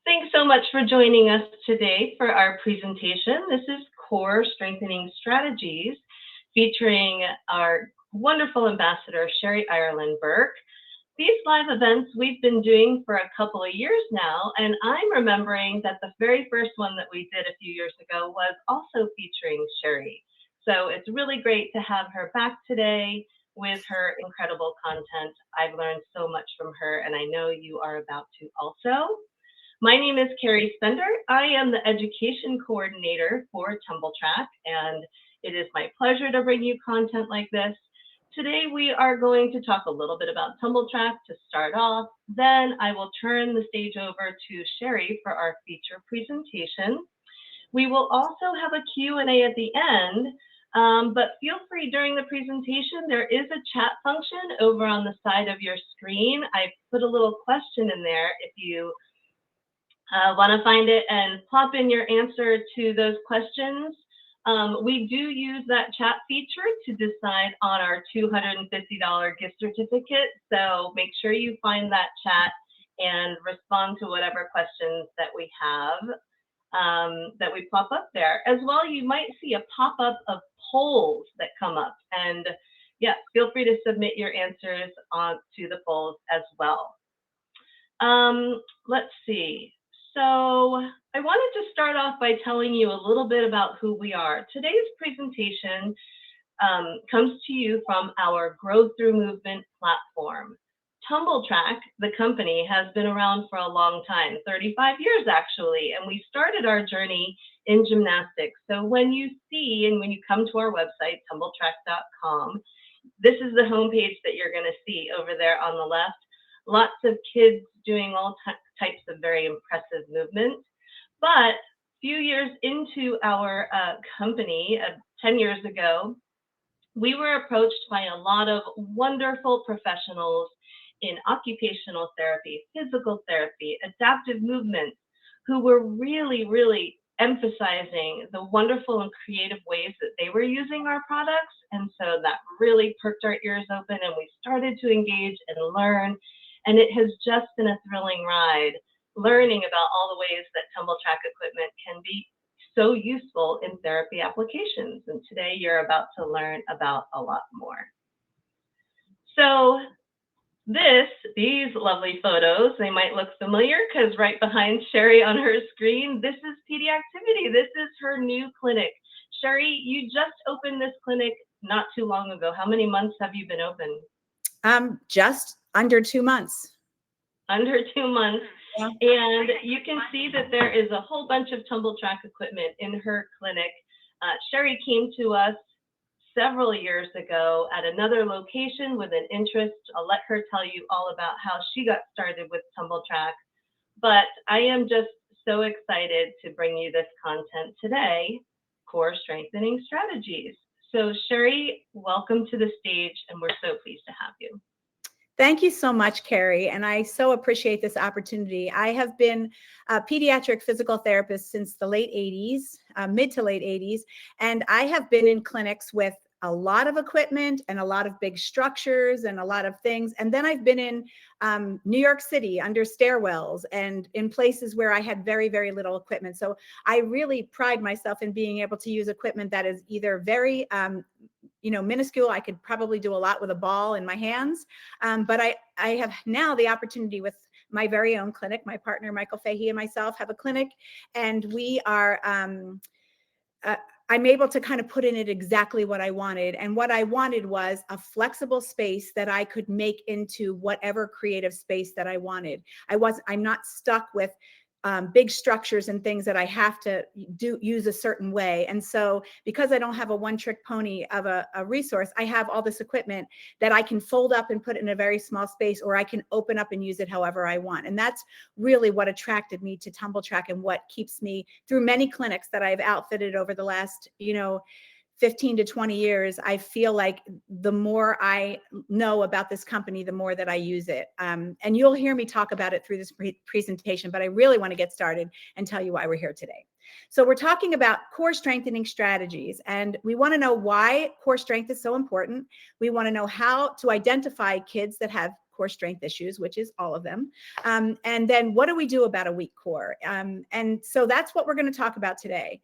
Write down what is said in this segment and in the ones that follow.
Thanks so much for joining us today for our presentation. This is Core Strengthening Strategies featuring our wonderful ambassador, Sheri Ireland-Berk. These live events we've been doing for a couple of years now, and I'm remembering that the very first one that we did a few years ago was also featuring Sheri. So it's really great to have her back today with her incredible content. I've learned so much from her, and I know you are about to also. My name is Carrie Spender. I am the education coordinator for Tumbl, and it is my pleasure to bring you content like this. Today, we are going to talk a little bit about Tumbl to start off. Then I will turn the stage over to Sheri for our feature presentation. We will also have a Q&A at the end, but feel free during the presentation. There is a chat function over on the side of your screen. I put a little question in there if you want to find it and plop in your answer to those questions. We do use that chat feature to decide on our $250 gift certificate. So make sure you find that chat and respond to whatever questions that we have that we pop up there. As well, you might see a pop-up of polls that come up. And yeah, feel free to submit your answers to the polls as well. Let's see. So I wanted to start off by telling you a little bit about who we are. Today's presentation comes to you from our Grow Through Movement platform. Tumbl, the company, has been around for a long time, 35 years actually, and we started our journey in gymnastics. So when you see and when you come to our website, tumbltrak.com, this is the homepage that you're going to see over there on the left. Lots of kids doing all types of very impressive movements. But a few years into our company, 10 years ago, we were approached by a lot of wonderful professionals in occupational therapy, physical therapy, adaptive movements, who were really emphasizing the wonderful and creative ways that they were using our products. And so that really perked our ears open, and we started to engage and learn. And it has just been a thrilling ride, learning about all the ways that Tumbl equipment can be so useful in therapy applications. And today you're about to learn about a lot more. So these lovely photos, they might look familiar because right behind Sheri on her screen, this is Pediactivity. This is her new clinic. Sheri, you just opened this clinic not too long ago. How many months have you been open? Just under 2 months. Under 2 months. Yeah. And you can see that there is a whole bunch of Tumbl equipment in her clinic. Sheri came to us several years ago at another location with an interest. I'll let her tell you all about how she got started with Tumbl. But I am just so excited to bring you this content today, Core Strengthening Strategies. So Sheri, welcome to the stage, and we're so pleased to have you. Thank you so much, Carrie, and I so appreciate this opportunity. I have been a pediatric physical therapist since the late 80s, mid to late 80s, and I have been in clinics with a lot of equipment and a lot of big structures and a lot of things. And then I've been in New York City under stairwells and in places where I had very little equipment. So I really pride myself in being able to use equipment that is either very minuscule. I could probably do a lot with a ball in my hands. But I have now the opportunity with my very own clinic. My partner, Michael Fahey, and myself have a clinic, and we are, I'm able to kind of put in it exactly what I wanted. And what I wanted was a flexible space that I could make into whatever creative space that I wanted. I'm not stuck with big structures and things that I have to use a certain way. And so because I don't have a one-trick pony of a resource, I have all this equipment that I can fold up and put in a very small space, or I can open up and use it however I want. And that's really what attracted me to Tumbl and what keeps me through many clinics that I've outfitted over the last, 15 to 20 years. I feel like the more I know about this company, the more that I use it. And you'll hear me talk about it through this presentation, but I really want to get started and tell you why we're here today. So we're talking about core strengthening strategies, and we want to know why core strength is so important. We want to know how to identify kids that have core strength issues, which is all of them. And then what do we do about a weak core? And so that's what we're going to talk about today.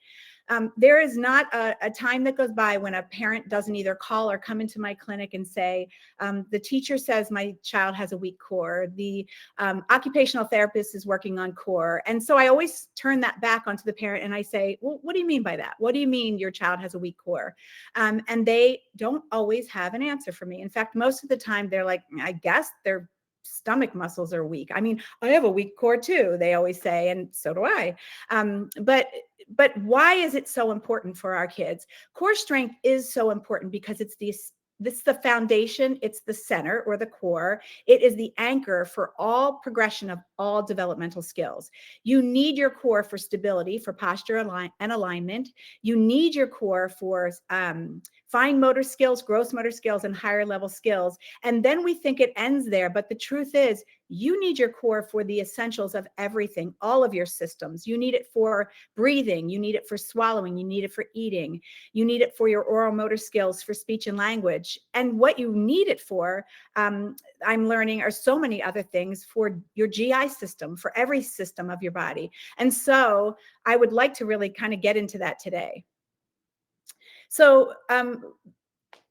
There is not a time that goes by when a parent doesn't either call or come into my clinic and say, the teacher says my child has a weak core, the occupational therapist is working on core. And so I always turn that back onto the parent and I say, well, what do you mean by that? What do you mean your child has a weak core? And they don't always have an answer for me. In fact, most of the time they're like, I guess their stomach muscles are weak. I mean, I have a weak core too, they always say, and so do I. But why is it so important for our kids? Core strength is so important because it's the foundation, it's the center or the core. It is the anchor for all progression of all developmental skills. You need your core for stability, for posture and alignment. You need your core for fine motor skills, gross motor skills, and higher level skills. And then we think it ends there. But the truth is, you need your core for the essentials of everything, all of your systems. You need it for breathing. You need it for swallowing. You need it for eating. You need it for your oral motor skills, for speech and language. And what you need it for, I'm learning, are so many other things for your GI system, for every system of your body. And so I would like to really kind of get into that today. So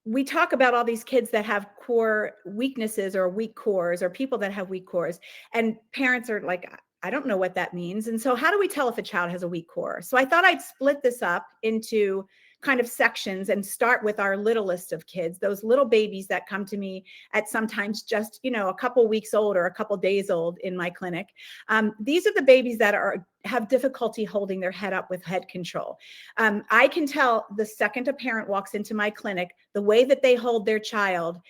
we talk about all these kids that have core weaknesses or weak cores, or people that have weak cores, and parents are like, I don't know what that means. And so how do we tell if a child has a weak core? So I thought I'd split this up into kind of sections and start with our littlest of kids, those little babies that come to me at sometimes just, a couple weeks old or a couple days old in my clinic. These are the babies that have difficulty holding their head up with head control. I can tell the second a parent walks into my clinic, the way that they hold their child,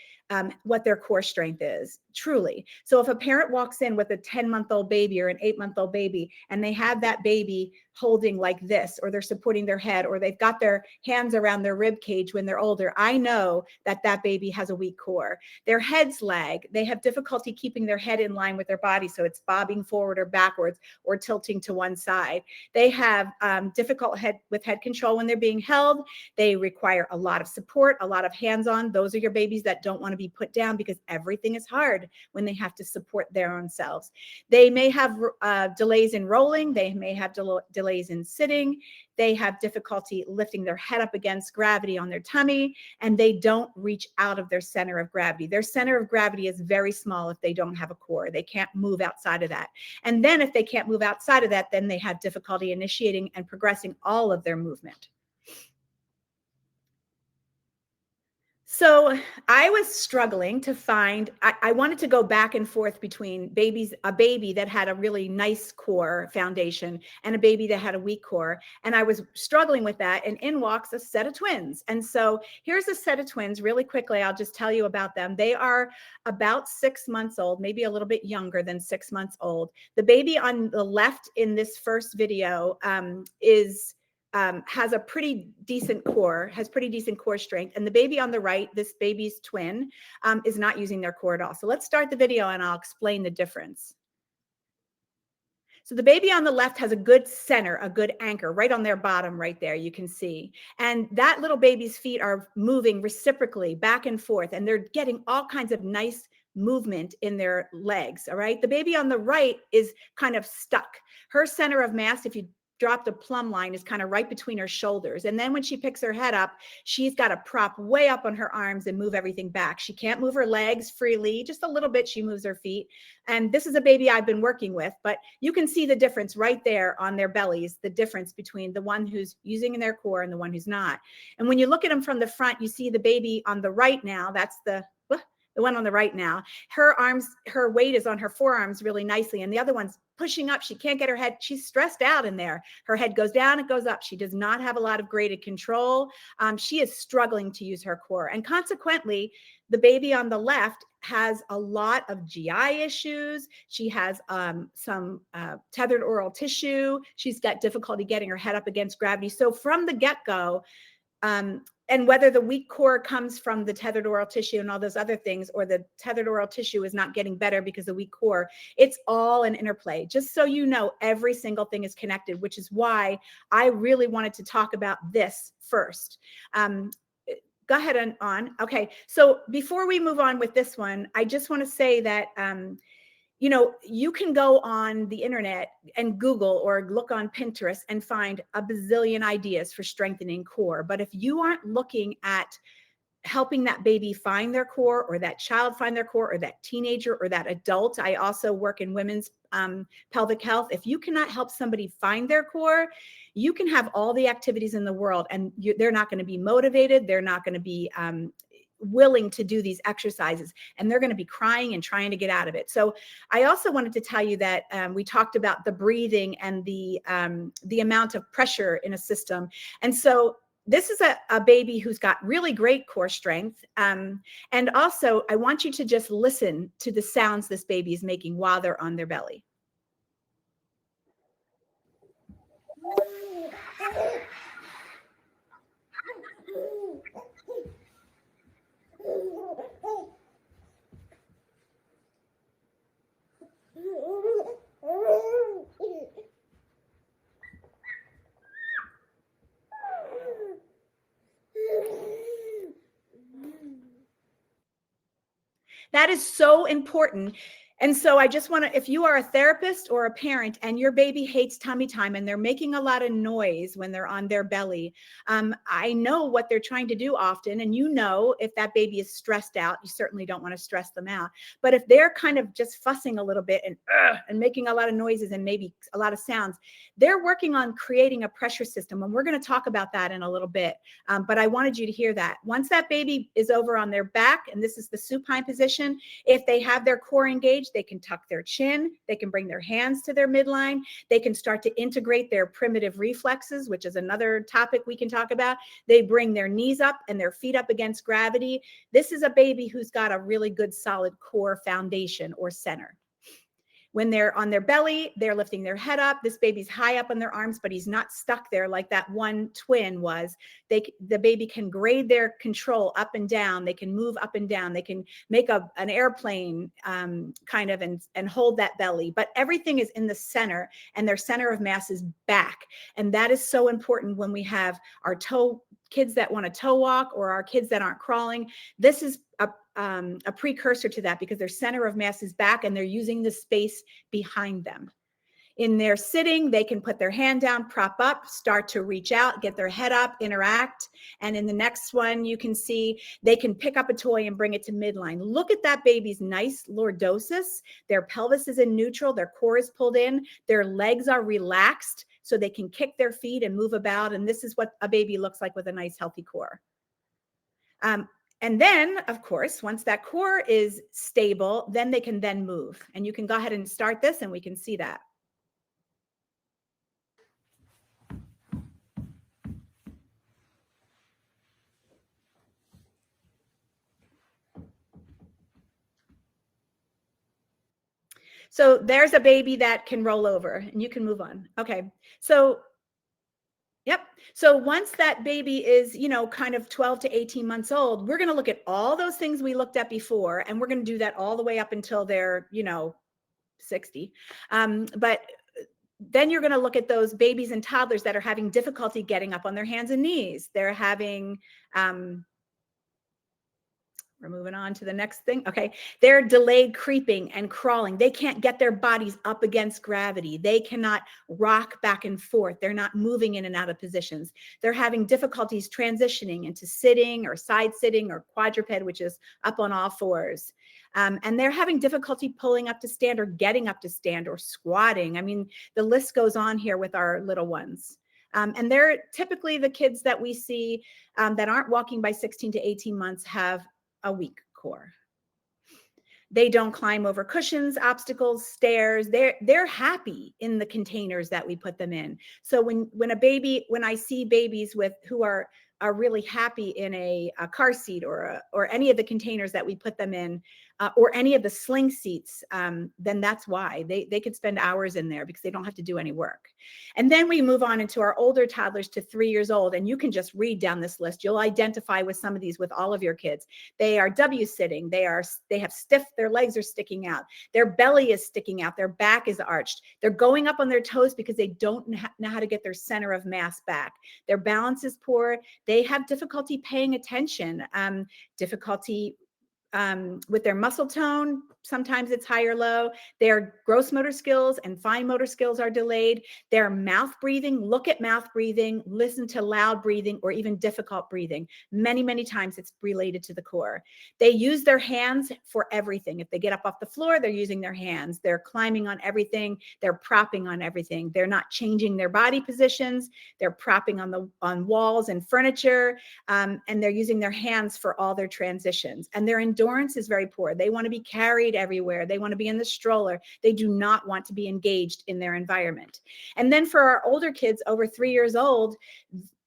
what their core strength is, truly. So if a parent walks in with a 10-month-old baby or an 8-month-old baby, and they have that baby holding like this, or they're supporting their head, or they've got their hands around their rib cage when they're older, I know that that baby has a weak core. Their heads lag. They have difficulty keeping their head in line with their body, so it's bobbing forward or backwards or tilting to one side. They have difficult head control when they're being held. They require a lot of support, a lot of hands-on. Those are your babies that don't want to be put down because everything is hard when they have to support their own selves. They may have delays in rolling. They may have delays in sitting. They have difficulty lifting their head up against gravity on their tummy, and they don't reach out of their center of gravity. Their center of gravity is very small if they don't have a core. They can't move outside of that. And then if they can't move outside of that, then they have difficulty initiating and progressing all of their movement. So I was struggling to find, I wanted to go back and forth between a baby that had a really nice core foundation and a baby that had a weak core. And I was struggling with that, and in walks a set of twins. And so here's a set of twins really quickly. I'll just tell you about them. They are about 6 months old, maybe a little bit younger than 6 months old. The baby on the left in this first video has a pretty decent core, strength. And the baby on the right, this baby's twin, is not using their core at all. So let's start the video and I'll explain the difference. So the baby on the left has a good center, a good anchor right on their bottom right there, you can see. And that little baby's feet are moving reciprocally back and forth, and they're getting all kinds of nice movement in their legs, all right? The baby on the right is kind of stuck. Her center of mass, if you dropped a plumb line, is kind of right between her shoulders. And then when she picks her head up, she's got to prop way up on her arms and move everything back. She can't move her legs freely, just a little bit. She moves her feet. And this is a baby I've been working with, but you can see the difference right there on their bellies, the difference between the one who's using their core and the one who's not. And when you look at them from the front, you see the baby on the right now. That's the one on the right now. Her arms, her weight is on her forearms really nicely. And the other one's pushing up. She can't get her head. She's stressed out in there. Her head goes down, it goes up. She does not have a lot of graded control. She is struggling to use her core. And consequently, the baby on the left has a lot of GI issues. She has some tethered oral tissue. She's got difficulty getting her head up against gravity. So from the get-go, and whether the weak core comes from the tethered oral tissue and all those other things, or the tethered oral tissue is not getting better because of the weak core, it's all an interplay. Just so you know, every single thing is connected, which is why I really wanted to talk about this first. go ahead on. Okay. So before we move on with this one, I just want to say that, you know, you can go on the internet and Google or look on Pinterest and find a bazillion ideas for strengthening core. But if you aren't looking at helping that baby find their core, or that child find their core, or that teenager or that adult, I also work in women's pelvic health. If you cannot help somebody find their core, you can have all the activities in the world and they're not going to be motivated. They're not going to be willing to do these exercises, and they're going to be crying and trying to get out of it. So I also wanted to tell you that we talked about the breathing and the amount of pressure in a system. And so this is a baby who's got really great core strength. And also I want you to just listen to the sounds this baby is making while they're on their belly. That is so important. And so I just want to, if you are a therapist or a parent and your baby hates tummy time and they're making a lot of noise when they're on their belly, I know what they're trying to do often. And you know, if that baby is stressed out, you certainly don't want to stress them out. But if they're kind of just fussing a little bit and making a lot of noises and maybe a lot of sounds, they're working on creating a pressure system. And we're going to talk about that in a little bit. But I wanted you to hear that. Once that baby is over on their back, and this is the supine position, if they have their core engaged, they can tuck their chin, they can bring their hands to their midline, they can start to integrate their primitive reflexes, which is another topic we can talk about. They bring their knees up and their feet up against gravity. This is a baby who's got a really good solid core foundation or center. When they're on their belly, they're lifting their head up. This baby's high up on their arms, but he's not stuck there like that one twin was. The baby can grade their control up and down. They can move up and down. They can make an airplane kind of and hold that belly. But everything is in the center, and their center of mass is back. And that is so important when we have our kids that want to toe walk, or our kids that aren't crawling. This is a precursor to that, because their center of mass is back and they're using the space behind them. In their sitting, they can put their hand down, prop up, start to reach out, get their head up, interact. And in the next one, you can see they can pick up a toy and bring it to midline. Look at that baby's nice lordosis. Their pelvis is in neutral, their core is pulled in, their legs are relaxed so they can kick their feet and move about. And this is what a baby looks like with a nice healthy core. And then, of course, once that core is stable, then they can then move. And you can go ahead and start this and we can see that. So there's a baby that can roll over and you can move on. Okay. So yep. So once that baby is, you know, kind of 12 to 18 months old, we're going to look at all those things we looked at before, and we're going to do that all the way up until they're, you know, 60. But then you're going to look at those babies and toddlers that are having difficulty getting up on their hands and knees. They're having, we're moving on to the next thing. Okay. They're delayed creeping and crawling. They can't get their bodies up against gravity. They cannot rock back and forth. They're not moving in and out of positions. They're having difficulties transitioning into sitting or side sitting or quadruped, which is up on all fours. And they're having difficulty pulling up to stand or getting up to stand or squatting. I mean, the list goes on here with our little ones. And they're typically the kids that we see that aren't walking by 16 to 18 months have a weak core. They don't climb over cushions, obstacles, stairs. They're happy in the containers that we put them in. So when I see babies who are really happy in a car seat or any of the containers that we put them in, or any of the sling seats, then that's why. They could spend hours in there because they don't have to do any work. And then we move on into our older toddlers to 3 years old, and you can just read down this list. You'll identify with some of these with all of your kids. They are W-sitting. They have stiff, their legs are sticking out. Their belly is sticking out. Their back is arched. They're going up on their toes because they don't know how to get their center of mass back. Their balance is poor. They have difficulty paying attention, difficulty with their muscle tone. Sometimes it's high or low. Their gross motor skills and fine motor skills are delayed. Their mouth breathing, look at mouth breathing, listen to loud breathing, or even difficult breathing. Many, many times it's related to the core. They use their hands for everything. If they get up off the floor, they're using their hands. They're climbing on everything. They're propping on everything. They're not changing their body positions. They're propping on walls and furniture, and they're using their hands for all their transitions. And their endurance is very poor. They want to be carried everywhere. They want to be in the stroller. They do not want to be engaged in their environment. And then for our older kids over 3 years old,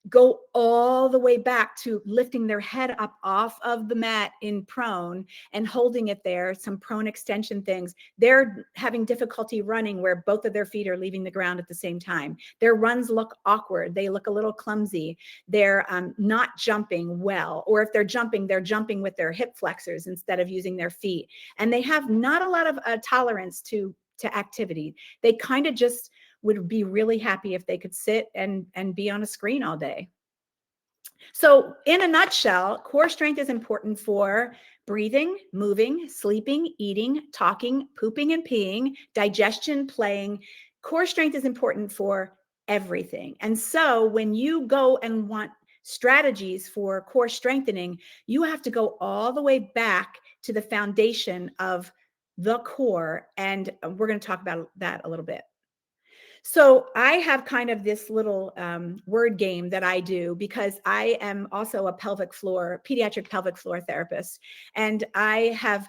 go all the way back to lifting their head up off of the mat in prone and holding it there, some prone extension things. They're having difficulty running where both of their feet are leaving the ground at the same time. Their runs look awkward. They look a little clumsy. They're not jumping well, or if they're jumping with their hip flexors instead of using their feet. And they have not a lot of tolerance to activity. They kind of just would be really happy if they could sit and be on a screen all day. So in a nutshell, core strength is important for breathing, moving, sleeping, eating, talking, pooping and peeing, digestion, playing. Core strength is important for everything. And so when you go and want strategies for core strengthening, you have to go all the way back to the foundation of the core. And we're going to talk about that a little bit. So I have kind of this little word game that I do because I am also a pediatric pelvic floor therapist. And I have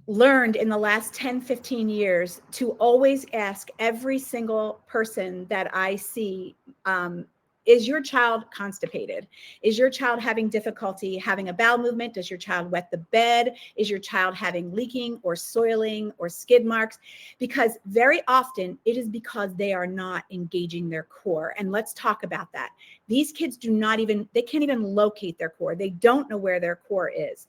learned in the last 10, 15 years to always ask every single person that I see, is your child constipated? Is your child having difficulty having a bowel movement? Does your child wet the bed? Is your child having leaking or soiling or skid marks? Because very often it is because they are not engaging their core. And let's talk about that. These kids they can't even locate their core. They don't know where their core is.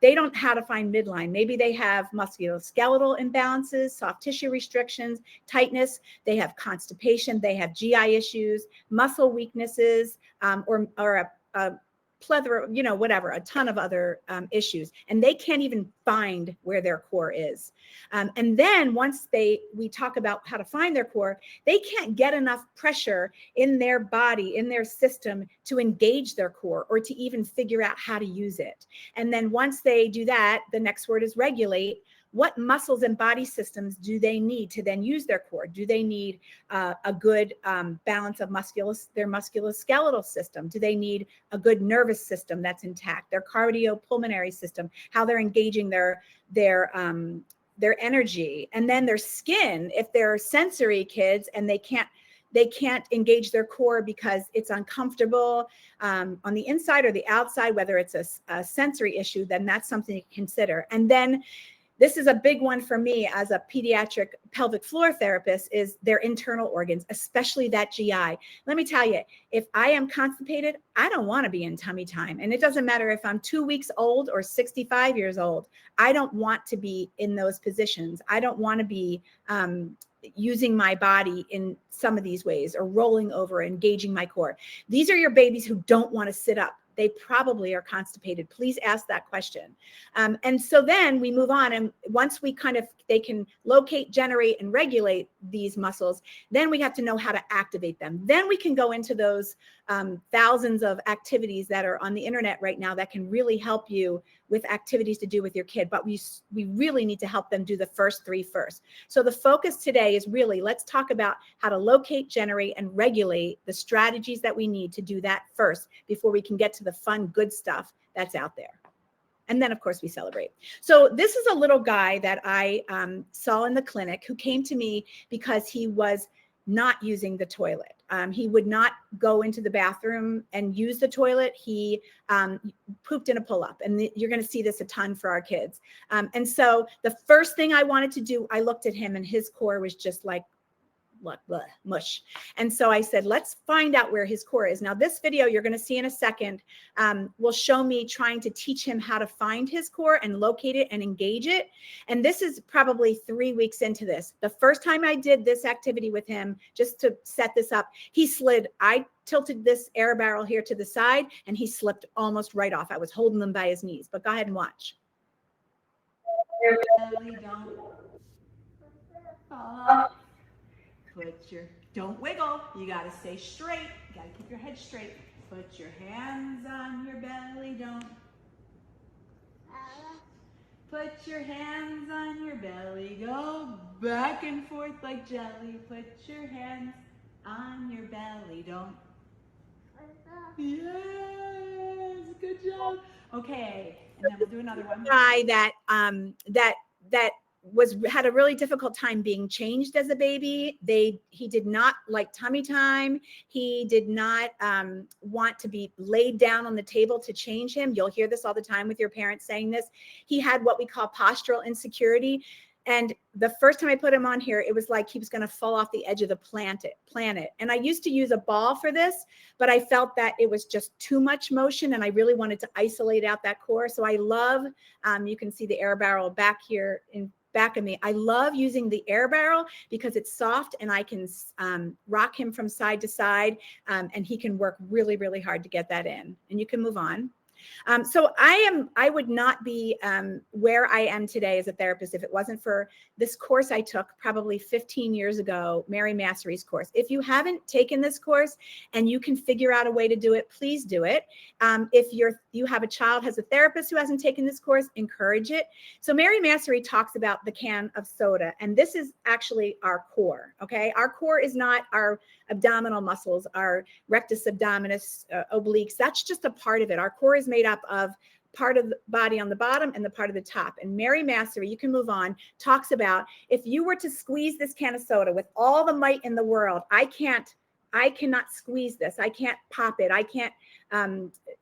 They don't know how to find midline. Maybe they have musculoskeletal imbalances, soft tissue restrictions, tightness. They have constipation. They have GI issues, muscle weaknesses, or a plethora, whatever, a ton of other issues. And they can't even find where their core is. And then once we talk about how to find their core, they can't get enough pressure in their body, in their system to engage their core or to even figure out how to use it. And then once they do that, the next word is regulate. What muscles and body systems do they need to then use their core? Do they need a good balance of their musculoskeletal system? Do they need a good nervous system that's intact? Their cardiopulmonary system, how they're engaging their energy, and then their skin. If they're sensory kids and they can't engage their core because it's uncomfortable on the inside or the outside, whether it's a sensory issue, then that's something to consider. And then this is a big one for me as a pediatric pelvic floor therapist, is their internal organs, especially that GI. Let me tell you, if I am constipated, I don't want to be in tummy time. And it doesn't matter if I'm 2 weeks old or 65 years old. I don't want to be in those positions. I don't want to be using my body in some of these ways, or rolling over, engaging my core. These are your babies who don't want to sit up. They probably are constipated. Please ask that question. And so then we move on. And once they can locate, generate, and regulate these muscles, then we have to know how to activate them. Then we can go into those thousands of activities that are on the internet right now that can really help you with activities to do with your kid. But we really need to help them do the first 3 first. So the focus today is really, let's talk about how to locate, generate, and regulate the strategies that we need to do that first before we can get to the fun, good stuff that's out there. And then, of course, we celebrate. So this is a little guy that I saw in the clinic who came to me because he was not using the toilet. He would not go into the bathroom and use the toilet. He pooped in a pull-up, and you're going to see this a ton for our kids. And so the first thing I wanted to do, I looked at him and his core was just like, mush. And so I said, let's find out where his core is. Now, this video you're going to see in a second will show me trying to teach him how to find his core and locate it and engage it. And this is probably 3 weeks into this. The first time I did this activity with him, just to set this up, he slid. I tilted this air barrel here to the side, and he slipped almost right off. I was holding him by his knees, but go ahead and watch. Belly, don't fall off. Don't wiggle. You got to stay straight. You got to keep your head straight. Put your hands on your belly. Don't. Put your hands on your belly. Go back and forth like jelly. Put your hands on your belly. Don't. Yes, good job. Okay, and then we'll do another one. Guy that had a really difficult time being changed as a baby. He did not like tummy time. He did not want to be laid down on the table to change him. You'll hear this all the time with your parents saying this. He had what we call postural insecurity. And the first time I put him on here, it was like he was going to fall off the edge of the planet. And I used to use a ball for this, but I felt that it was just too much motion, and I really wanted to isolate out that core. So I love, you can see the air barrel back here in back of me. I love using the air barrel because it's soft, and I can rock him from side to side, and he can work really, really hard to get that in. And you can move on. So I would not be where I am today as a therapist if it wasn't for this course I took probably 15 years ago, Mary Massery's course. If you haven't taken this course and you can figure out a way to do it, please do it. If you have a child has a therapist who hasn't taken this course, encourage it. So Mary Massery talks about the can of soda, and this is actually our core, okay? Our core is not our abdominal muscles, our rectus abdominis, obliques. That's just a part of it. Our core is made up of part of the body on the bottom and the part of the top. And Mary Massery, you can move on, talks about if you were to squeeze this can of soda with all the might in the world, I cannot squeeze this. I can't pop it. I can't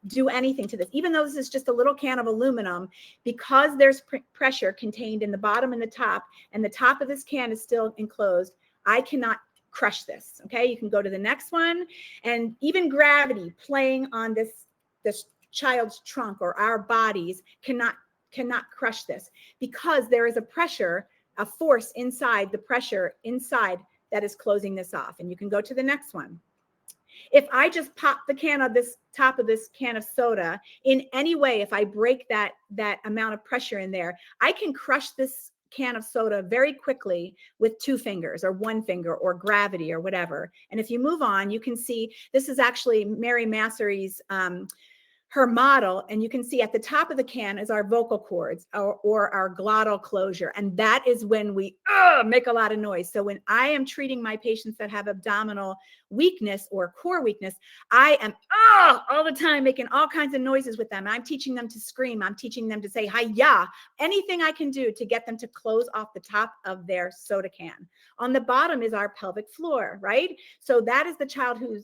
do anything to this. Even though this is just a little can of aluminum, because there's pressure contained in the bottom and the top of this can is still enclosed, I cannot crush this. Okay, you can go to the next one. And even gravity playing on this child's trunk or our bodies cannot crush this, because there is a pressure, a force inside the pressure inside that is closing this off. And you can go to the next one. If I just pop the can of this top of this can of soda in any way, if I break that amount of pressure in there, I can crush this can of soda very quickly with 2 fingers or 1 finger or gravity or whatever. And if you move on, you can see this is actually Mary Massery's her model, and you can see at the top of the can is our vocal cords or our glottal closure, and that is when we make a lot of noise. So when I am treating my patients that have abdominal weakness or core weakness, I am all the time making all kinds of noises with them. I'm teaching them to scream. I'm teaching them to say hi-ya, anything I can do to get them to close off the top of their soda can. On the bottom is our pelvic floor, right? So that is the child who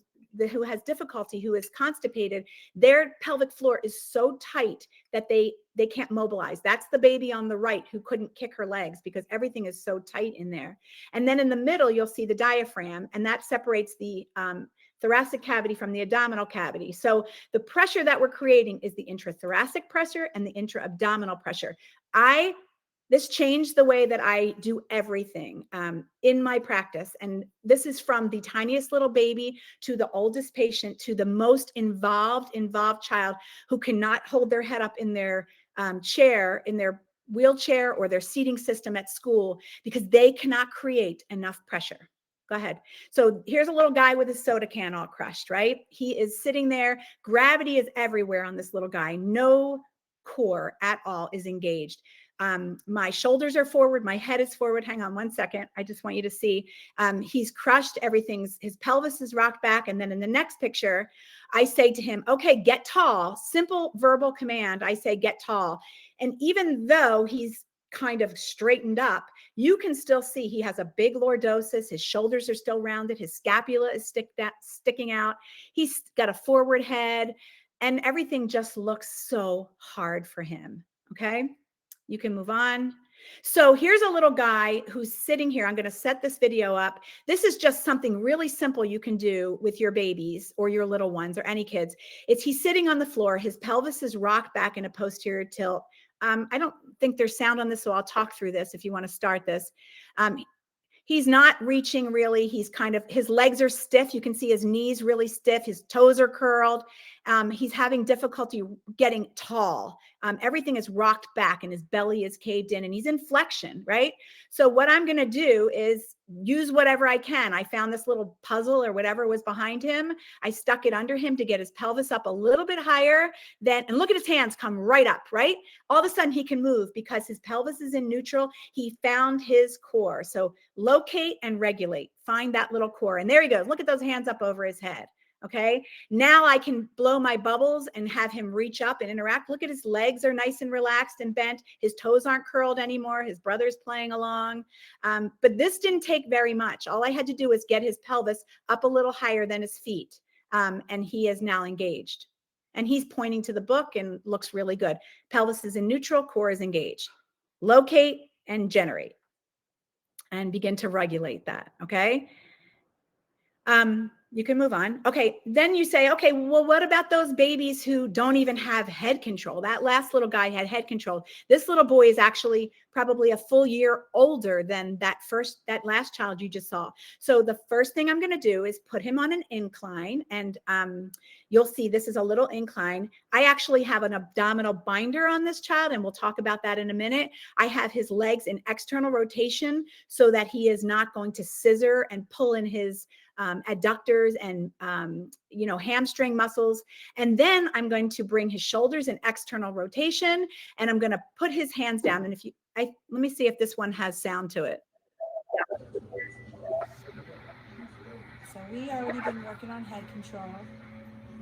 has difficulty, who is constipated. Their pelvic floor is so tight that they can't mobilize. That's the baby on the right who couldn't kick her legs because everything is so tight in there. And then in the middle, you'll see the diaphragm, and that separates the thoracic cavity from the abdominal cavity. So the pressure that we're creating is the intrathoracic pressure and the intra-abdominal pressure. This changed the way that I do everything in my practice. And this is from the tiniest little baby to the oldest patient to the most involved child who cannot hold their head up in their chair, in their wheelchair or their seating system at school because they cannot create enough pressure. Go ahead. So here's a little guy with a soda can all crushed, right? He is sitting there. Gravity is everywhere on this little guy. No core at all is engaged. My shoulders are forward. My head is forward. Hang on 1 second. I just want you to see he's crushed. His pelvis is rocked back. And then in the next picture, I say to him, okay, get tall. Simple verbal command. I say, get tall. And even though he's kind of straightened up, you can still see he has a big lordosis. His shoulders are still rounded. His scapula is sticking out. He's got a forward head, and everything just looks so hard for him. Okay, you can move on. So here's a little guy who's sitting here. I'm going to set this video up. This is just something really simple you can do with your babies or your little ones or any kids. He's sitting on the floor. His pelvis is rocked back in a posterior tilt. I don't think there's sound on this, so I'll talk through this if you want to start this. He's not reaching really. He's his legs are stiff. You can see his knees really stiff. His toes are curled. He's having difficulty getting tall. Everything is rocked back and his belly is caved in and he's in flexion, right? So what I'm going to do is use whatever I can. I found this little puzzle or whatever was behind him. I stuck it under him to get his pelvis up a little bit higher. And look at his hands come right up, right? All of a sudden he can move because his pelvis is in neutral. He found his core. So locate and regulate. Find that little core. And there he goes. Look at those hands up over his head. Okay. Now I can blow my bubbles and have him reach up and interact. Look at his legs are nice and relaxed and bent. His toes aren't curled anymore. His brother's playing along. But this didn't take very much. All I had to do was get his pelvis up a little higher than his feet. And he is now engaged. And he's pointing to the book and looks really good. Pelvis is in neutral, core is engaged. Locate and generate. And begin to regulate that. Okay. You can move on. Okay. Then you say, okay, well, what about those babies who don't even have head control? That last little guy had head control. This little boy is actually probably a full year older than that last child you just saw. So the first thing I'm going to do is put him on an incline, and you'll see this is a little incline. I actually have an abdominal binder on this child, and we'll talk about that in a minute. I have his legs in external rotation so that he is not going to scissor and pull in his adductors and, hamstring muscles. And then I'm going to bring his shoulders in external rotation, and I'm going to put his hands down. And let me see if this one has sound to it. So we already been working on head control.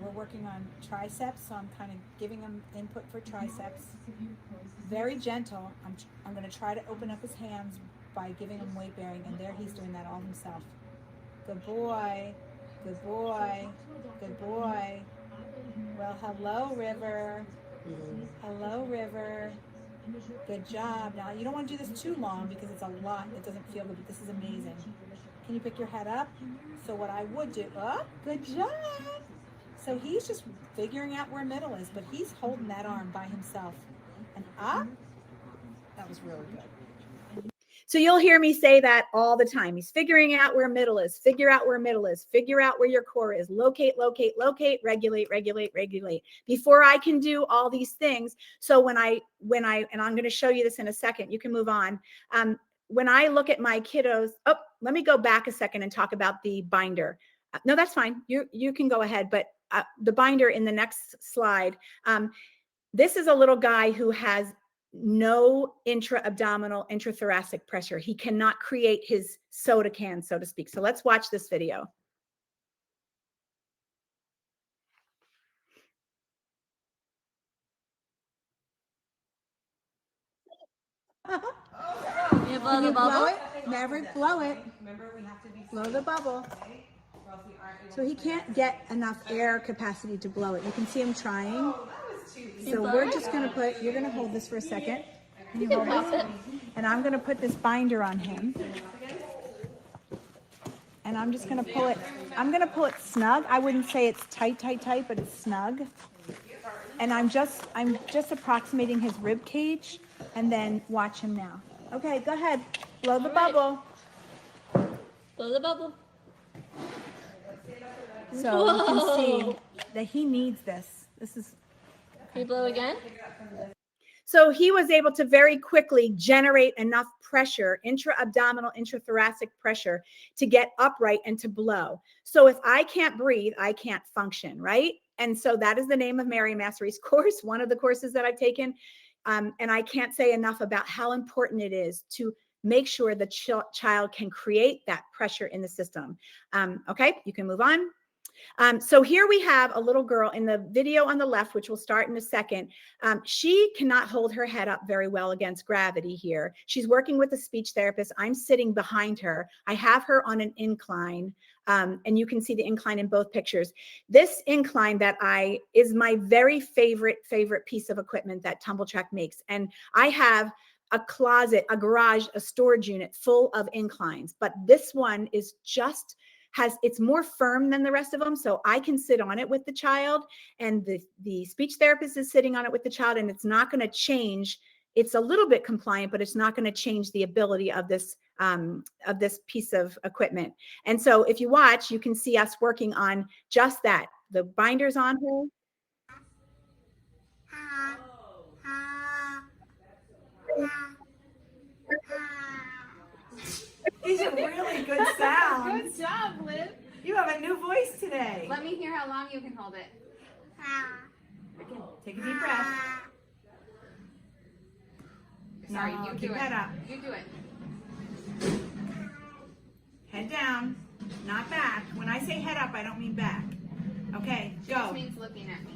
We're working on triceps, so I'm kind of giving him input for triceps. Very gentle. I'm going to try to open up his hands by giving him weight bearing, and there he's doing that all himself. Good boy, good boy, good boy. Well, hello, River. Hello, River. Good job. Now, you don't want to do this too long because it's a lot. It doesn't feel good, but this is amazing. Can you pick your head up? So what I would do, good job. So he's just figuring out where middle is, but he's holding that arm by himself. And up. That was really good. So you'll hear me say that all the time. He's figuring out where middle is, figure out where middle is, figure out where your core is, locate, locate, locate, regulate, regulate, regulate. Before I can do all these things. So when I'm going to show you this in a second, you can move on. When I look at my kiddos, let me go back a second and talk about the binder. No, that's fine. You can go ahead, but the binder in the next slide. This is a little guy who has no intra-abdominal, intrathoracic pressure. He cannot create his soda can, so to speak. So let's watch this video. You blow the bubble? Maverick, blow it. Blow the bubble. So he can't get enough air capacity to blow it. You can see him trying. So we're just going to you're going to hold this for a second. Can you hold this? And I'm going to put this binder on him. And I'm just going to pull it. I'm going to pull it snug. I wouldn't say it's tight, tight, tight, but it's snug. And I'm just approximating his rib cage, and then watch him now. Okay, go ahead. Blow the bubble. Blow the bubble. So you can see that he needs this. This is. Can you blow again? So he was able to very quickly generate enough pressure, intra-abdominal, intrathoracic pressure, to get upright and to blow. So if I can't breathe, I can't function, right? And so that is the name of Mary Massery's course, one of the courses that I've taken. And I can't say enough about how important it is to make sure the child can create that pressure in the system. Okay, you can move on. So here we have a little girl in the video on the left, which we'll start in a second. She cannot hold her head up very well against gravity here. She's working with a speech therapist. I'm sitting behind her. I have her on an incline, and you can see the incline in both pictures. This incline is my very favorite piece of equipment that Tumbl Trak makes. And I have a closet, a garage, a storage unit full of inclines, but this one is it's more firm than the rest of them. So I can sit on it with the child, and the speech therapist is sitting on it with the child, and it's not going to change. It's a little bit compliant, but it's not going to change the ability of this piece of equipment. And so if you watch, you can see us working on just that. The binder's on her. These are really good sounds. Good job, Liv. You have a new voice today. Let me hear how long you can hold it. Take a deep breath. Sorry, No, you do keep it. head up. You do it. Head down, not back. When I say head up, I don't mean back. Okay, She go. just means looking at me.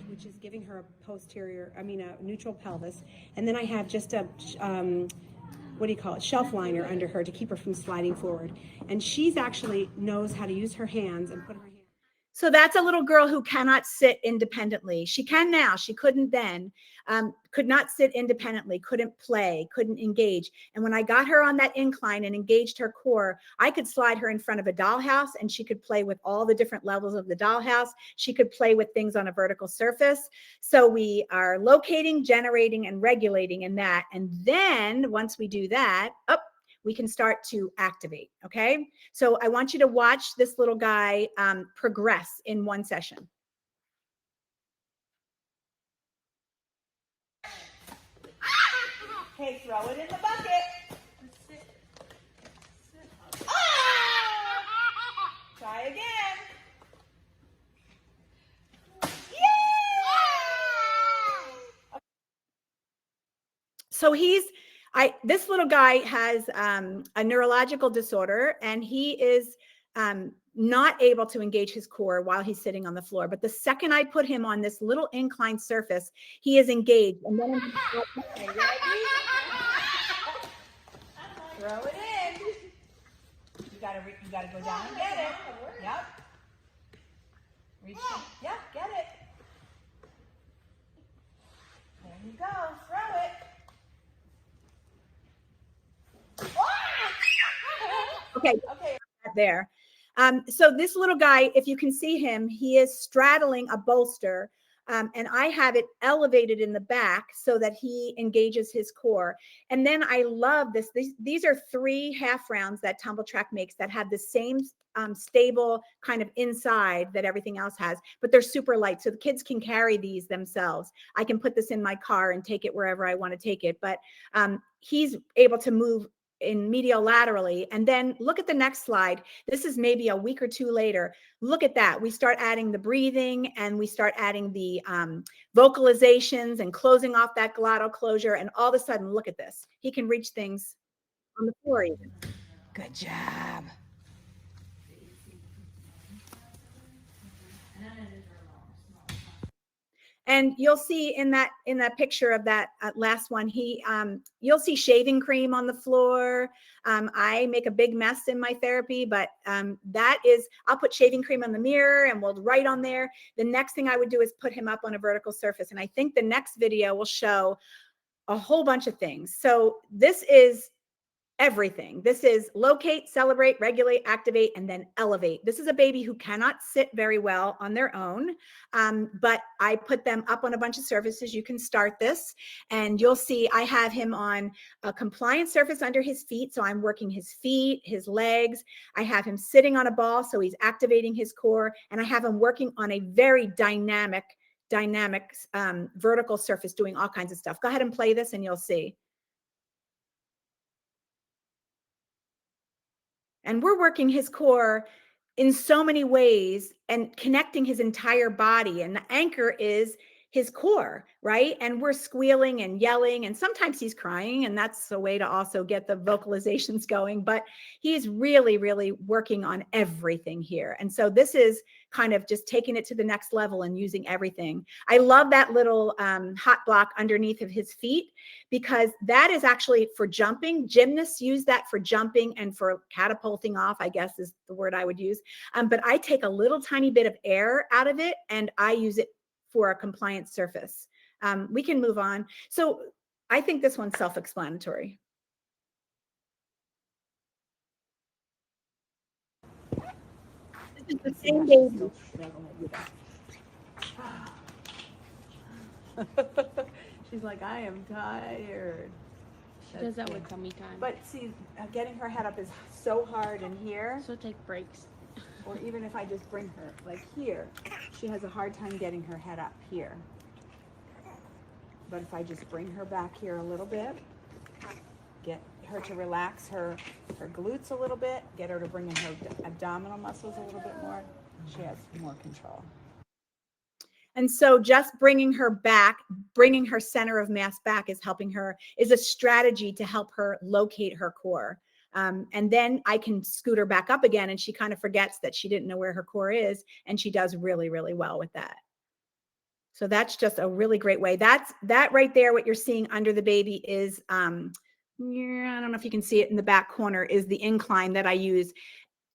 Which is giving her a neutral pelvis. And then I have just a, what do you call it, shelf liner under her to keep her from sliding forward. And she's actually knows how to use her hands and put her hands. So that's a little girl who cannot sit independently. She can now, she couldn't then, could not sit independently, couldn't play, couldn't engage. And when I got her on that incline and engaged her core, I could slide her in front of a dollhouse and she could play with all the different levels of the dollhouse. She could play with things on a vertical surface. So we are locating, generating, and regulating in that. And then once we do that, we can start to activate, okay? So I want you to watch this little guy progress in one session. Okay, throw it in the bucket. Try again. So this little guy has a neurological disorder, and he is not able to engage his core while he's sitting on the floor. But the second I put him on this little inclined surface, he is engaged. And then Throw it in. You gotta go down and get it. Yep. Reach down. Yeah, get it. There you go. Throw it. okay, Okay. there. So this little guy, if you can see him, he is straddling a bolster. And I have it elevated in the back so that he engages his core. And then I love this. These are 3 half rounds that Tumbl Trak makes that have the same stable kind of inside that everything else has, but they're super light. So the kids can carry these themselves. I can put this in my car and take it wherever I want to take it. But he's able to move in medial laterally. And then look at the next slide. This is maybe a week or 2 later. Look at that. We start adding the breathing, and we start adding the vocalizations and closing off that glottal closure. And all of a sudden, look at this. He can reach things on the floor even. Good job. And you'll see in that picture of that last one, you'll see shaving cream on the floor. I make a big mess in my therapy, but I'll put shaving cream on the mirror and we'll write on there. The next thing I would do is put him up on a vertical surface. And I think the next video will show a whole bunch of things. So this is everything. This is locate, celebrate, regulate, activate, and then elevate. This is a baby who cannot sit very well on their own, but I put them up on a bunch of surfaces. You can start this, and you'll see I have him on a compliant surface under his feet, so I'm working his feet, his legs. I have him sitting on a ball, so he's activating his core, and I have him working on a very dynamic vertical surface, doing all kinds of stuff. Go ahead and play this, and you'll see. And we're working his core in so many ways and connecting his entire body. And the anchor is his core, right? And we're squealing and yelling, and sometimes he's crying, and that's a way to also get the vocalizations going, but he's really, really working on everything here. And so this is kind of just taking it to the next level and using everything. I love that little hot block underneath of his feet, because that is actually for jumping. Gymnasts use that for jumping and for catapulting off, I guess is the word I would use. But I take a little tiny bit of air out of it and I use it for a compliant surface. We can move on. So I think this one's self-explanatory. This is the same baby. She's like, I am tired. She does that with tummy time. But see, getting her head up is so hard in here. So take breaks. Or even if I just bring her like here, she has a hard time getting her head up here. But if I just bring her back here a little bit, get her to relax her glutes a little bit, get her to bring in her abdominal muscles a little bit more, she has more control. And so just bringing her back, bringing her center of mass back is helping her, is a strategy to help her locate her core. And then I can scoot her back up again, and she kind of forgets that she didn't know where her core is, and she does really, really well with that. So that's just a really great way. That right there, what you're seeing under the baby is, I don't know if you can see it in the back corner, is the incline that I use.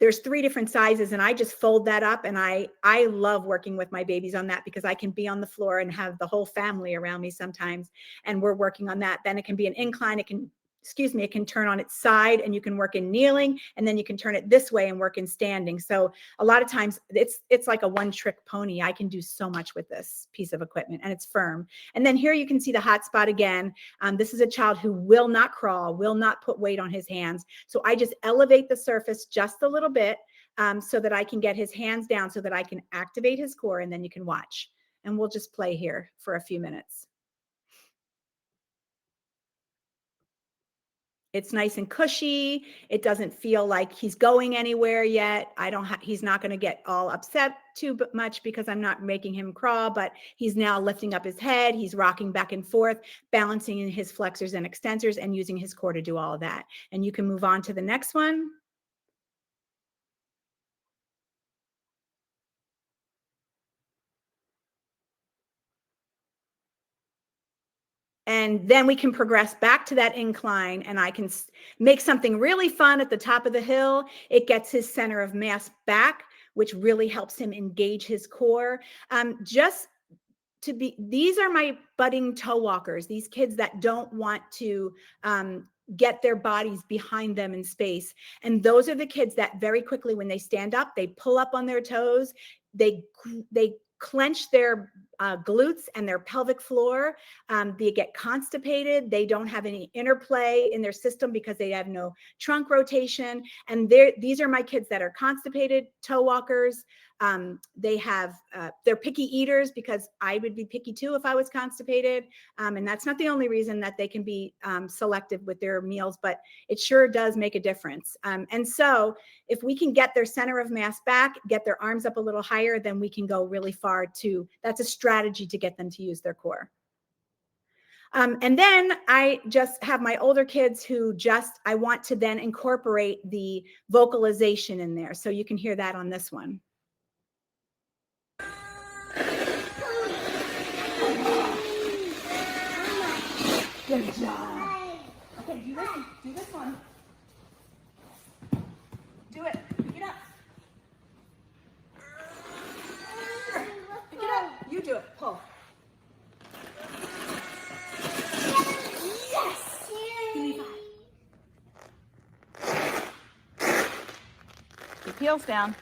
There's 3 different sizes, and I just fold that up, and I love working with my babies on that, because I can be on the floor and have the whole family around me sometimes, and we're working on that. Then it can be an incline. It can, it can turn on its side, and you can work in kneeling, and then you can turn it this way and work in standing. So a lot of times it's like a one-trick pony. I can do so much with this piece of equipment, and it's firm. And then here you can see the hot spot again. This is a child who will not crawl, will not put weight on his hands. So I just elevate the surface just a little bit so that I can get his hands down, so that I can activate his core, and then you can watch. And we'll just play here for a few minutes. It's nice and cushy. It doesn't feel like he's going anywhere yet. He's not going to get all upset too much because I'm not making him crawl, but he's now lifting up his head. He's rocking back and forth, balancing in his flexors and extensors, and using his core to do all of that. And you can move on to the next one. And then we can progress back to that incline, and I can make something really fun at the top of the hill. It gets his center of mass back, which really helps him engage his core. These are my budding toe walkers, these kids that don't want to get their bodies behind them in space. And those are the kids that very quickly, when they stand up, they pull up on their toes, they clench their glutes and their pelvic floor. They get constipated. They don't have any interplay in their system because they have no trunk rotation. And these are my kids that are constipated toe walkers. They're picky eaters, because I would be picky too if I was constipated. And that's not the only reason that they can be selective with their meals, but it sure does make a difference. And so if we can get their center of mass back, get their arms up a little higher, then we can go really far too. That's a strategy to get them to use their core. And then I just have my older kids who I want to then incorporate the vocalization in there. So you can hear that on this one. Good job. Okay, do this one. Do this one. Do it. Pick it up. Pick it up. You do it. Pull. Yes. Give me 5. Your heels down.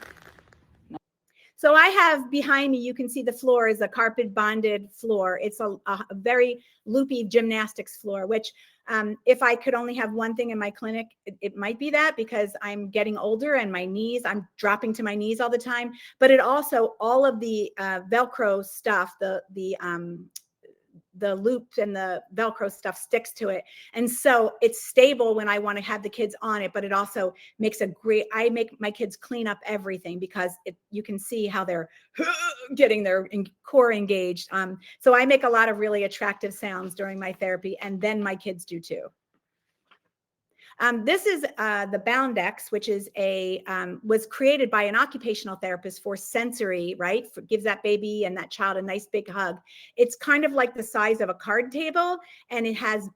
So I have behind me, you can see the floor is a carpet bonded floor. It's a very loopy gymnastics floor, which if I could only have one thing in my clinic, it might be that, because I'm getting older and my knees, I'm dropping to my knees all the time. But it also, all of the Velcro stuff, the the loops and the Velcro stuff sticks to it. And so it's stable when I want to have the kids on it, but it also makes I make my kids clean up everything because you can see how they're getting their core engaged. So I make a lot of really attractive sounds during my therapy, and then my kids do too. This is the Boundex, which is was created by an occupational therapist for sensory, right? Gives that baby and that child a nice big hug. It's kind of like the size of a card table, and it has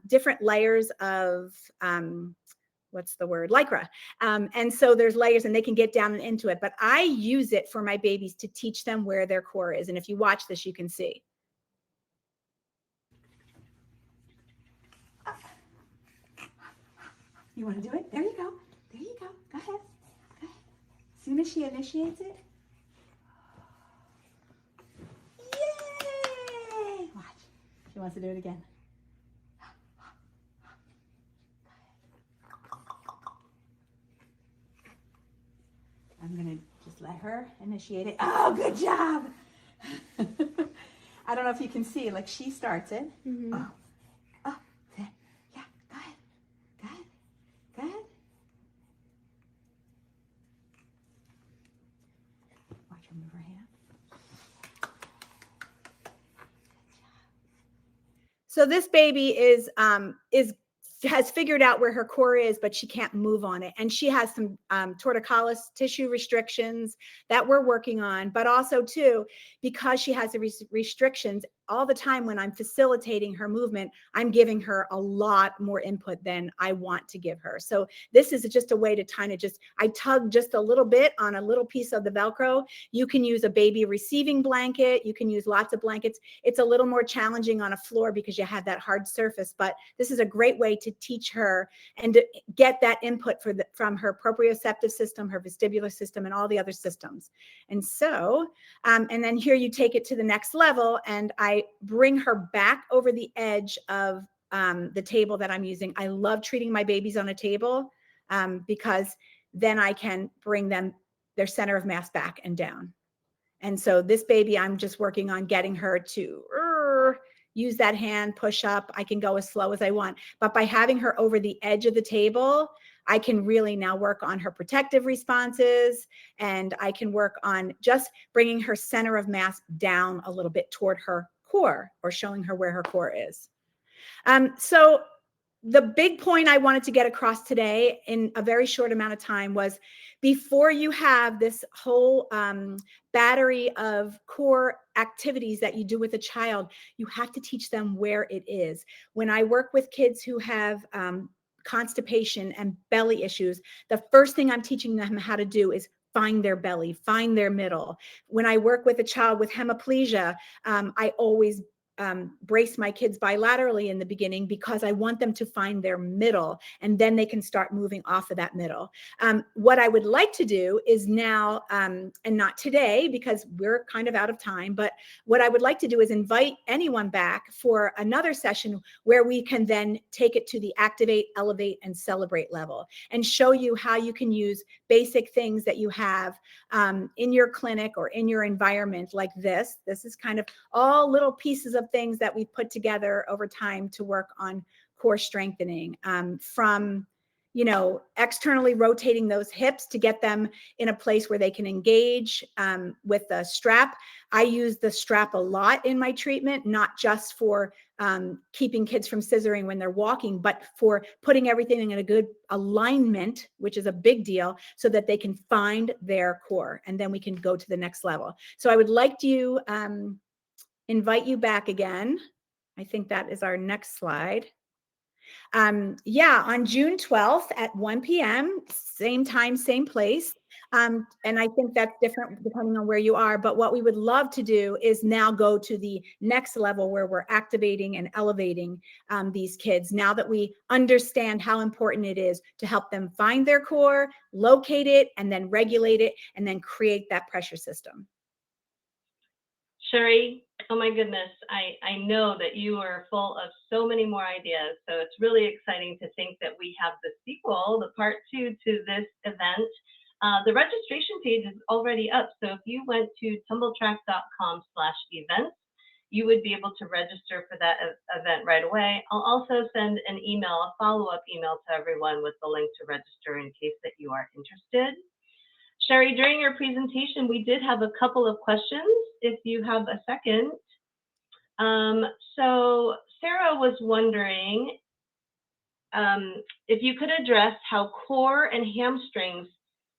different layers of, what's the word? Lycra. And so there's layers and they can get down and into it. But I use it for my babies to teach them where their core is. And if you watch this, you can see. You want to do it? There you go. There you go. Go ahead. Go ahead. As soon as she initiates it. Yay! Watch. She wants to do it again. I'm going to just let her initiate it. Oh, good job. I don't know if you can see, like she starts it. Mm-hmm. Oh, yeah, go ahead. Go ahead. Go ahead. Watch her move her hand. So this baby has figured out where her core is, but she can't move on it. And she has some torticollis tissue restrictions that we're working on, but also too, because she has the restrictions, all the time when I'm facilitating her movement, I'm giving her a lot more input than I want to give her. So this is just a way to kind of I tug just a little bit on a little piece of the Velcro. You can use a baby receiving blanket. You can use lots of blankets. It's a little more challenging on a floor because you have that hard surface, but this is a great way to teach her and to get that input from her proprioceptive system, her vestibular system, and all the other systems. And so, and then here you take it to the next level, and I bring her back over the edge of the table that I'm using. I love treating my babies on a table because then I can bring their center of mass back and down. And so this baby, I'm just working on getting her to use that hand, push up. I can go as slow as I want. But by having her over the edge of the table, I can really now work on her protective responses, and I can work on just bringing her center of mass down a little bit toward her core, or showing her where her core is. So the big point I wanted to get across today in a very short amount of time was, before you have this whole battery of core activities that you do with a child, you have to teach them where it is. When I work with kids who have constipation and belly issues, the first thing I'm teaching them how to do is find their belly, find their middle. When I work with a child with hemiplegia, I always brace my kids bilaterally in the beginning because I want them to find their middle, and then they can start moving off of that middle. What I would like to do is now, and not today because we're kind of out of time, but what I would like to do is invite anyone back for another session where we can then take it to the activate, elevate, and celebrate level, and show you how you can use basic things that you have in your clinic or in your environment like this. This is kind of all little pieces of things that we've put together over time to work on core strengthening, from, externally rotating those hips to get them in a place where they can engage with the strap. I use the strap a lot in my treatment, not just for keeping kids from scissoring when they're walking, but for putting everything in a good alignment, which is a big deal, so that they can find their core, and then we can go to the next level. So I would like to invite you back again. I think that is our next slide. On June 12th at 1 p.m., same time, same place. And I think that's different depending on where you are. But what we would love to do is now go to the next level where we're activating and elevating these kids, now that we understand how important it is to help them find their core, locate it, and then regulate it, and then create that pressure system. Sheri, oh my goodness, I know that you are full of so many more ideas. So it's really exciting to think that we have the sequel, the part 2 to this event. The registration page is already up. So if you went to tumbltrak.com/events, you would be able to register for that event right away. I'll also send an email, a follow-up email to everyone with the link to register in case that you are interested. Sheri, during your presentation, we did have a couple of questions, if you have a second. So Sarah was wondering if you could address how core and hamstrings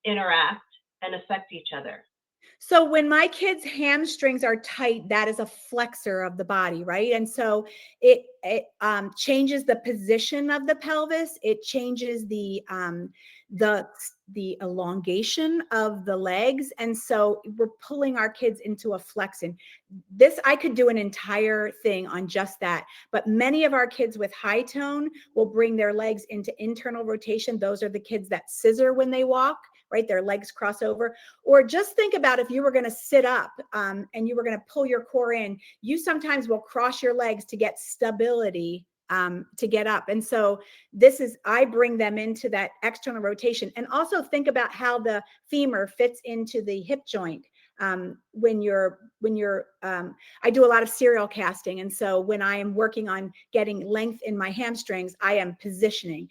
interact and affect each other. So when my kids' hamstrings are tight, that is a flexor of the body, right? And so it changes the position of the pelvis. It changes the elongation of the legs, and so we're pulling our kids into a flexion. This, I could do an entire thing on just that, but many of our kids with high tone will bring their legs into internal rotation. Those are the kids that scissor when they walk, right? Their legs cross over. Or just think about if you were going to sit up and you were going to pull your core in, you sometimes will cross your legs to get stability to get up. And so I bring them into that external rotation. And also think about how the femur fits into the hip joint. I do a lot of serial casting. And so when I am working on getting length in my hamstrings, I am positioning.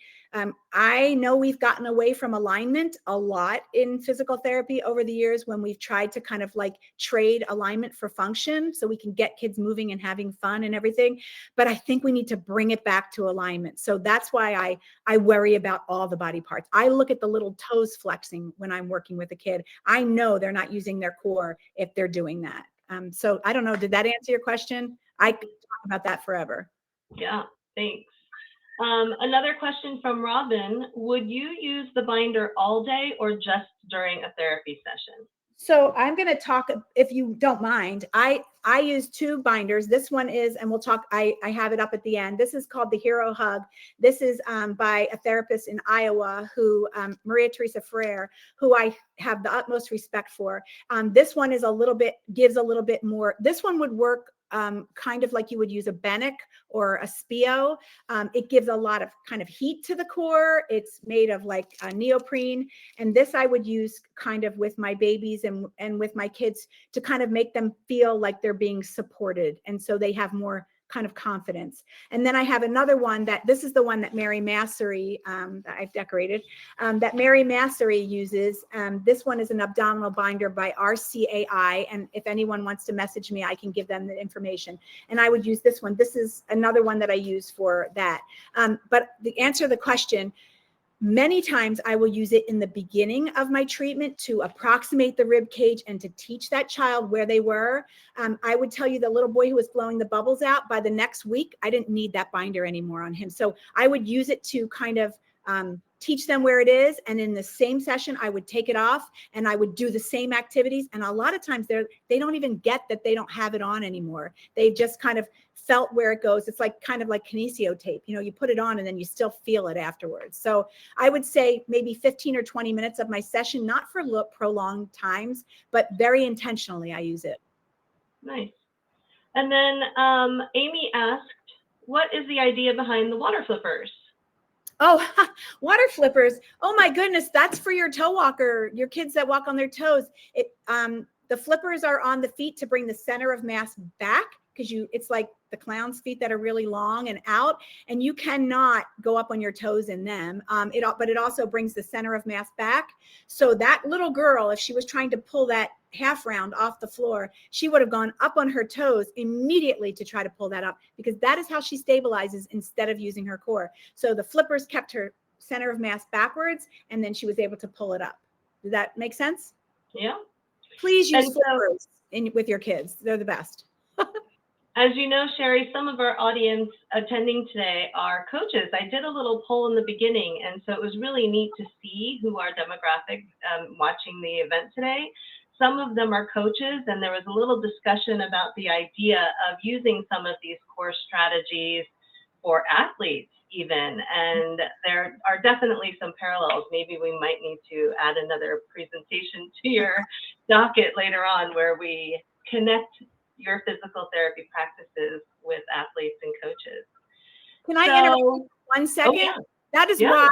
I know we've gotten away from alignment a lot in physical therapy over the years when we've tried to kind of like trade alignment for function so we can get kids moving and having fun and everything. But I think we need to bring it back to alignment. So that's why I worry about all the body parts. I look at the little toes flexing when I'm working with a kid. I know they're not using their core if they're doing that. So I don't know, did that answer your question? I could talk about that forever. Yeah, thanks. Another question from Robin, would you use the binder all day or just during a therapy session? So I'm going to talk, if you don't mind, I use two binders. This one is, and we'll talk, I have it up at the end. This is called the Hero Hug. This is by a therapist in Iowa Maria Teresa Ferrer, who I have the utmost respect for. This one is gives a little bit more. This one would work kind of like you would use a Bennick or a Spio. It gives a lot of kind of heat to the core. It's made of like a neoprene. And this I would use kind of with my babies and with my kids to kind of make them feel like they're being supported. And so they have more kind of confidence. And then I have another one this is the one that Mary Massery, that I've decorated, that Mary Massery uses. This one is an abdominal binder by RCAI. And if anyone wants to message me, I can give them the information. And I would use this one. This is another one that I use for that. But the answer to the question, many times I will use it in the beginning of my treatment to approximate the rib cage and to teach that child where they were. I would tell you the little boy who was blowing the bubbles out, by the next week, I didn't need that binder anymore on him. So I would use it to kind of teach them where it is. And in the same session, I would take it off and I would do the same activities. And a lot of times they don't even get that they don't have it on anymore. They just kind of felt where it goes. It's like kind of like kinesio tape. You know, you put it on and then you still feel it afterwards. So I would say maybe 15 or 20 minutes of my session, not for prolonged times, but very intentionally I use it. Nice. And then Amy asked, what is the idea behind the water flippers? Oh, water flippers. Oh my goodness. That's for your toe walker, your kids that walk on their toes. The flippers are on the feet to bring the center of mass back, because it's like the clown's feet that are really long and out, and you cannot go up on your toes in them. But it also brings the center of mass back. So that little girl, if she was trying to pull that half round off the floor, she would have gone up on her toes immediately to try to pull that up, because that is how she stabilizes instead of using her core. So the flippers kept her center of mass backwards, and then she was able to pull it up. Does that make sense? Yeah. Please use flippers with your kids. They're the best. As you know, Sheri, some of our audience attending today are coaches. I did a little poll in the beginning, and so it was really neat to see who are demographic watching the event today. Some of them are coaches, and there was a little discussion about the idea of using some of these core strategies for athletes even, and there are definitely some parallels. Maybe we might need to add another presentation to your docket later on where we connect your physical therapy practices with athletes and coaches. Can I interrupt 1 second? Oh, yeah. That is why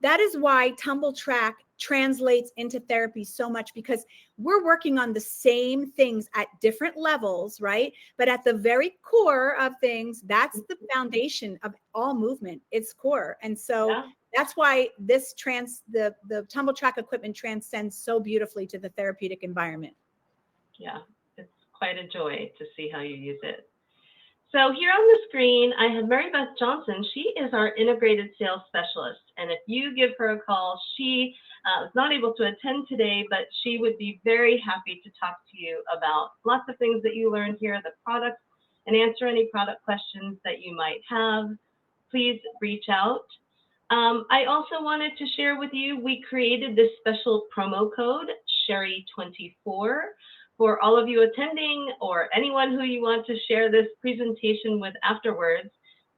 that is why Tumbl Trak translates into therapy so much, because we're working on the same things at different levels, right? But at the very core of things, that's the foundation of all movement. It's core. And so that's why this the Tumbl Trak equipment transcends so beautifully to the therapeutic environment. Yeah, it's quite a joy to see how you use it. So here on the screen, I have Mary Beth Johnson. She is our integrated sales specialist. And if you give her a call, she was not able to attend today, but she would be very happy to talk to you about lots of things that you learned here, the products, and answer any product questions that you might have. Please reach out. I also wanted to share with you, we created this special promo code, Sheri24, for all of you attending or anyone who you want to share this presentation with afterwards.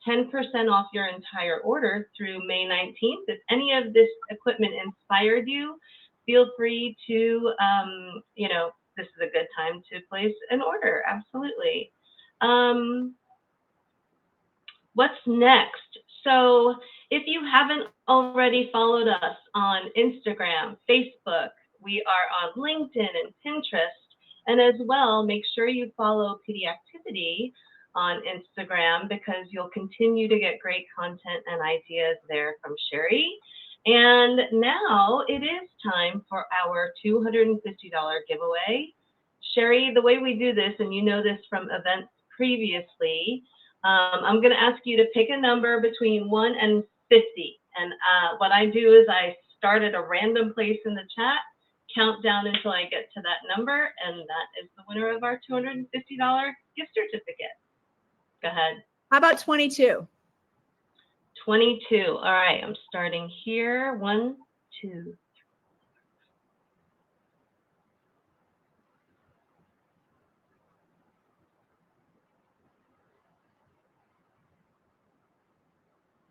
10% off your entire order through May 19th. If any of this equipment inspired you, feel free to, this is a good time to place an order, absolutely. What's next? So if you haven't already followed us on Instagram, Facebook, we are on LinkedIn and Pinterest, and as well, make sure you follow Pediactivity on Instagram, because you'll continue to get great content and ideas there from Sheri. And now it is time for our $250 giveaway. Sheri, the way we do this, and you know this from events previously, I'm going to ask you to pick a number between 1 and 50. And what I do is I start at a random place in the chat, count down until I get to that number, and that is the winner of our $250 gift certificate. Go ahead. How about 22? 22. All right, I'm starting here. 1, 2, 3.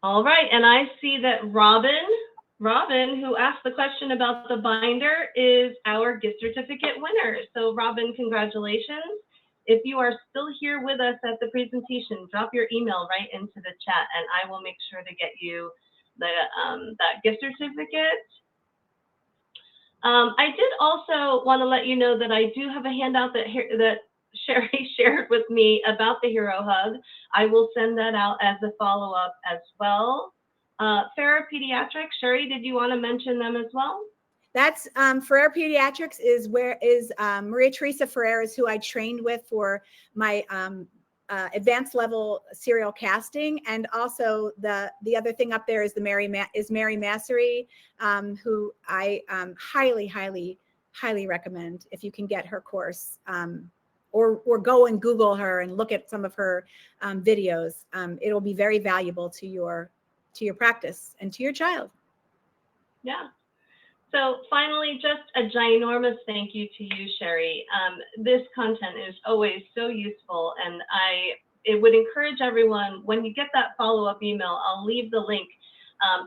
All right, and I see that Robin, who asked the question about the binder, is our gift certificate winner. So Robin, congratulations. If you are still here with us at the presentation, drop your email right into the chat, and I will make sure to get you that gift certificate. I did also want to let you know that I do have a handout that Sheri shared with me about the Hero Hug. I will send that out as a follow-up as well. Farah Pediatric, Sheri, did you want to mention them as well? That's Ferrer Pediatrics is Maria Teresa Ferrer is who I trained with for my advanced level serial casting, and also the other thing up there is Mary Massery, who I highly recommend if you can get her course, or go and Google her and look at some of her videos. It'll be very valuable to your practice and to your child. Yeah. So finally, just a ginormous thank you to you, Sheri. This content is always so useful, and it would encourage everyone, when you get that follow-up email, I'll leave the link.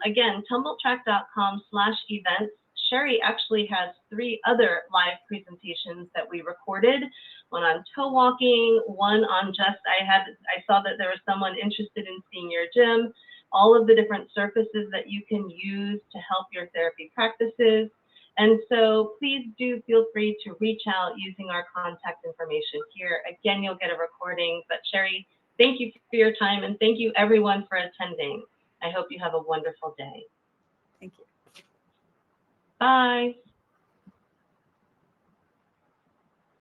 Again, tumbltrak.com/events. Sheri actually has 3 other live presentations that we recorded, one on toe walking, one on I saw that there was someone interested in seeing your gym, all of the different surfaces that you can use to help your therapy practices. And so please do feel free to reach out using our contact information here. Again, you'll get a recording. But Sheri, thank you for your time, and thank you everyone for attending. I hope you have a wonderful day. Thank you. Bye.